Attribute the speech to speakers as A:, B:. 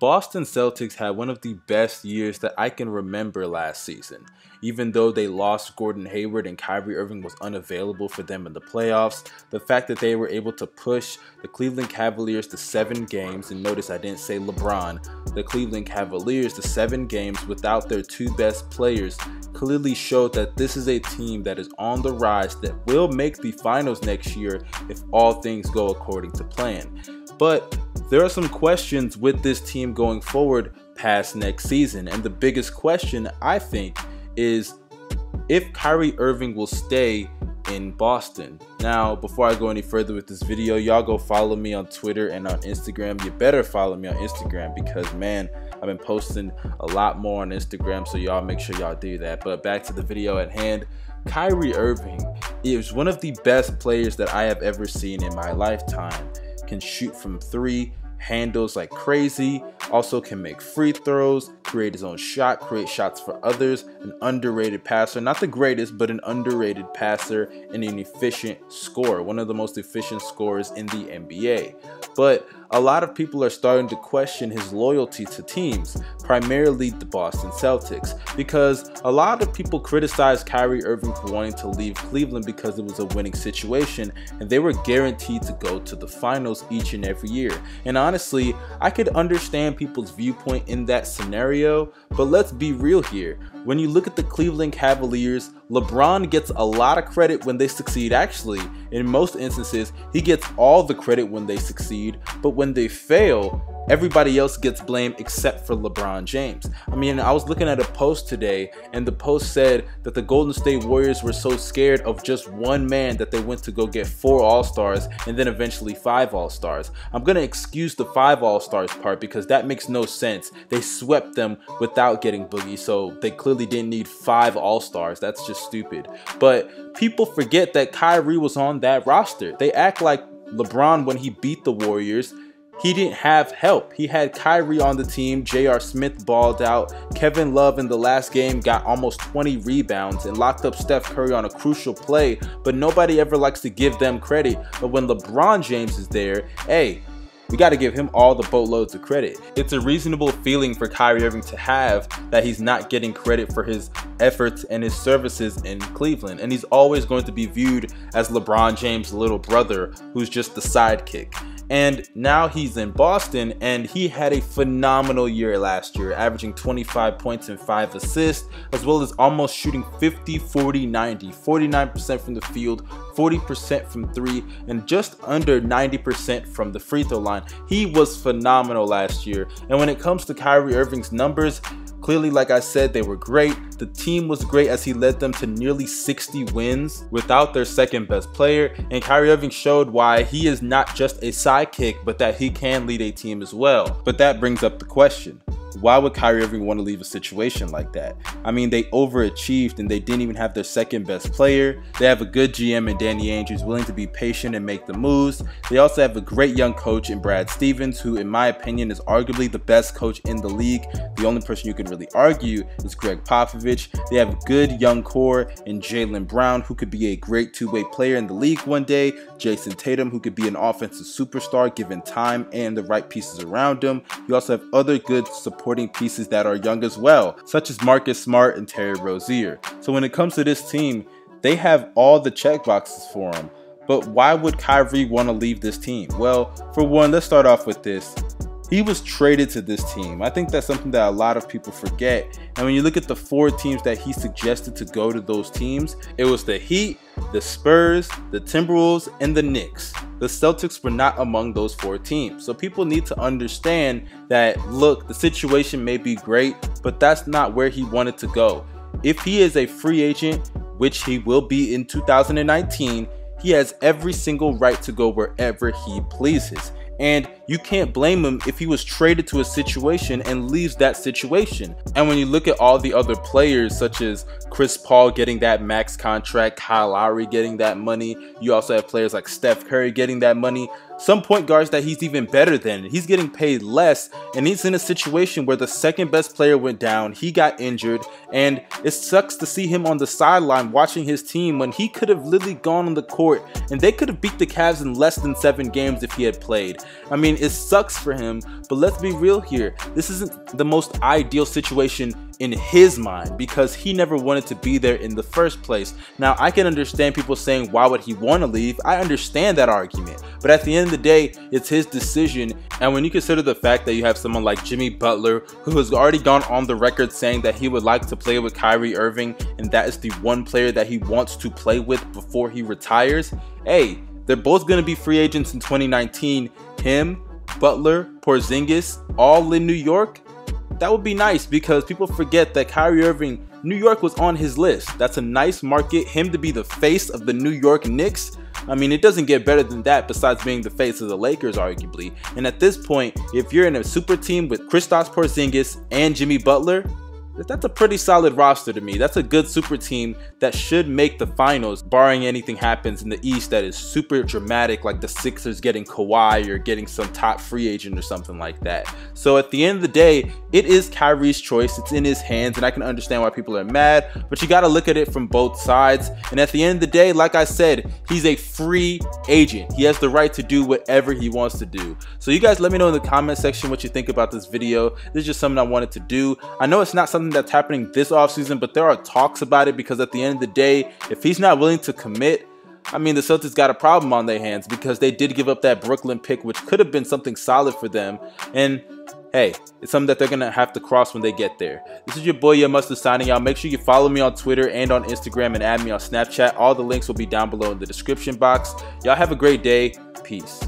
A: Boston Celtics had one of the best years that I can remember last season. Even though they lost Gordon Hayward and Kyrie Irving was unavailable for them in the playoffs, the fact that they were able to push the Cleveland Cavaliers to 7 games, and notice I didn't say LeBron, the Cleveland Cavaliers to 7 games without their 2 best players clearly showed that this is a team that is on the rise that will make the finals next year if all things go according to plan. But there are some questions with this team going forward past next season, and the biggest question I think is if Kyrie Irving will stay in Boston. Now, before I go any further with this video, y'all go follow me on Twitter and on Instagram. You better follow me on Instagram because, man, I've been posting a lot more on Instagram, so y'all make sure y'all do that. But back to the video at hand. Kyrie Irving is one of the best players that I have ever seen in my lifetime. Can shoot from 3, handles like crazy, also can make free throws, create his own shot, create shots for others, an underrated passer, not the greatest, but an underrated passer and an efficient scorer, one of the most efficient scorers in the NBA. But a lot of people are starting to question his loyalty to teams, primarily the Boston Celtics, because a lot of people criticize Kyrie Irving for wanting to leave Cleveland because it was a winning situation and they were guaranteed to go to the finals each and every year. And honestly, I could understand people's viewpoint in that scenario, but let's be real here. When you look at the Cleveland Cavaliers, LeBron gets a lot of credit when they succeed. Actually, in most instances, he gets all the credit when they succeed, but when they fail, everybody else gets blamed except for LeBron James. I mean, I was looking at a post today, and the post said that the Golden State Warriors were so scared of just one man that they went to go get 4 All-Stars and then eventually 5 All-Stars. I'm going to excuse the 5 All-Stars part because that makes no sense. They swept them without getting Boogie, so they clearly didn't need 5 All-Stars. That's just stupid. But people forget that Kyrie was on that roster. They act like LeBron, when he beat the Warriors, he didn't have help. He had Kyrie on the team, J.R. Smith balled out, Kevin Love in the last game got almost 20 rebounds and locked up Steph Curry on a crucial play, but nobody ever likes to give them credit. But when LeBron James is there, hey, we got to give him all the boatloads of credit. It's a reasonable feeling for Kyrie Irving to have that he's not getting credit for his efforts and his services in Cleveland. And he's always going to be viewed as LeBron James' little brother who's just the sidekick. And now he's in Boston, and he had a phenomenal year last year, averaging 25 points and 5 assists, as well as almost shooting 50, 40, 90, 49% from the field, 40% from 3, and just under 90% from the free throw line. He was phenomenal last year. And when it comes to Kyrie Irving's numbers, clearly, like I said, they were great. The team was great as he led them to nearly 60 wins without their second best player. And Kyrie Irving showed why he is not just a sidekick, but that he can lead a team as well. But that brings up the question. Why would Kyrie Irving want to leave a situation like that? I mean, they overachieved and they didn't even have their second best player. They have a good GM in Danny Ainge who's willing to be patient and make the moves. They also have a great young coach in Brad Stevens, who in my opinion is arguably the best coach in the league. The only person you can really argue is Greg Popovich. They have a good young core in Jaylen Brown, who could be a great 2-way player in the league one day. Jason Tatum, who could be an offensive superstar given time and the right pieces around him. You also have other good supporting pieces that are young as well, such as Marcus Smart and Terry Rozier. So when it comes to this team, they have all the check boxes for them. But why would Kyrie want to leave this team? Well, for one, let's start off with this. He was traded to this team. I think that's something that a lot of people forget. And when you look at the 4 teams that he suggested to go to those teams, it was the Heat, the Spurs, the Timberwolves, and the Knicks. The Celtics were not among those 4 teams. So people need to understand that, look, the situation may be great, but that's not where he wanted to go. If he is a free agent, which he will be in 2019, he has every single right to go wherever he pleases. And you can't blame him if he was traded to a situation and leaves that situation. And when you look at all the other players, such as Chris Paul getting that max contract, Kyle Lowry getting that money, you also have players like Steph Curry getting that money. Some point guards that he's even better than, he's getting paid less, and he's in a situation where the second best player went down, he got injured, and it sucks to see him on the sideline watching his team when he could have literally gone on the court and they could have beat the Cavs in less than 7 games if he had played. I mean, it sucks for him, but let's be real here. This isn't the most ideal situation in his mind because he never wanted to be there in the first place. Now, I can understand people saying, why would he want to leave? I understand that argument, but at the end of the day, it's his decision. And when you consider the fact that you have someone like Jimmy Butler, who has already gone on the record saying that he would like to play with Kyrie Irving, and that is the one player that he wants to play with before he retires, hey, they're both going to be free agents in 2019. Him, Butler, Porzingis, all in New York. That would be nice because people forget that Kyrie Irving, New York was on his list. That's a nice market. Him to be the face of the New York Knicks, I mean, it doesn't get better than that besides being the face of the Lakers, arguably. And at this point, if you're in a super team with Kristaps Porzingis and Jimmy Butler, that's a pretty solid roster to me. That's a good super team that should make the finals, barring anything happens in the East that is super dramatic, like the Sixers getting Kawhi or getting some top free agent or something like that. So at the end of the day, it is Kyrie's choice. It's in his hands, and I can understand why people are mad, but you got to look at it from both sides. And at the end of the day, like I said, he's a free agent. He has the right to do whatever he wants to do. So you guys let me know in the comment section what you think about this video. This is just something I wanted to do. I know it's not something that's happening this offseason, but there are talks about it because at the end of the day, if he's not willing to commit, I mean, the Celtics got a problem on their hands because they did give up that Brooklyn pick, which could have been something solid for them. And hey, it's something that they're going to have to cross when they get there. This is your boy, Your Mustard, signing out. Make sure you follow me on Twitter and on Instagram and add me on Snapchat. All the links will be down below in the description box. Y'all have a great day. Peace.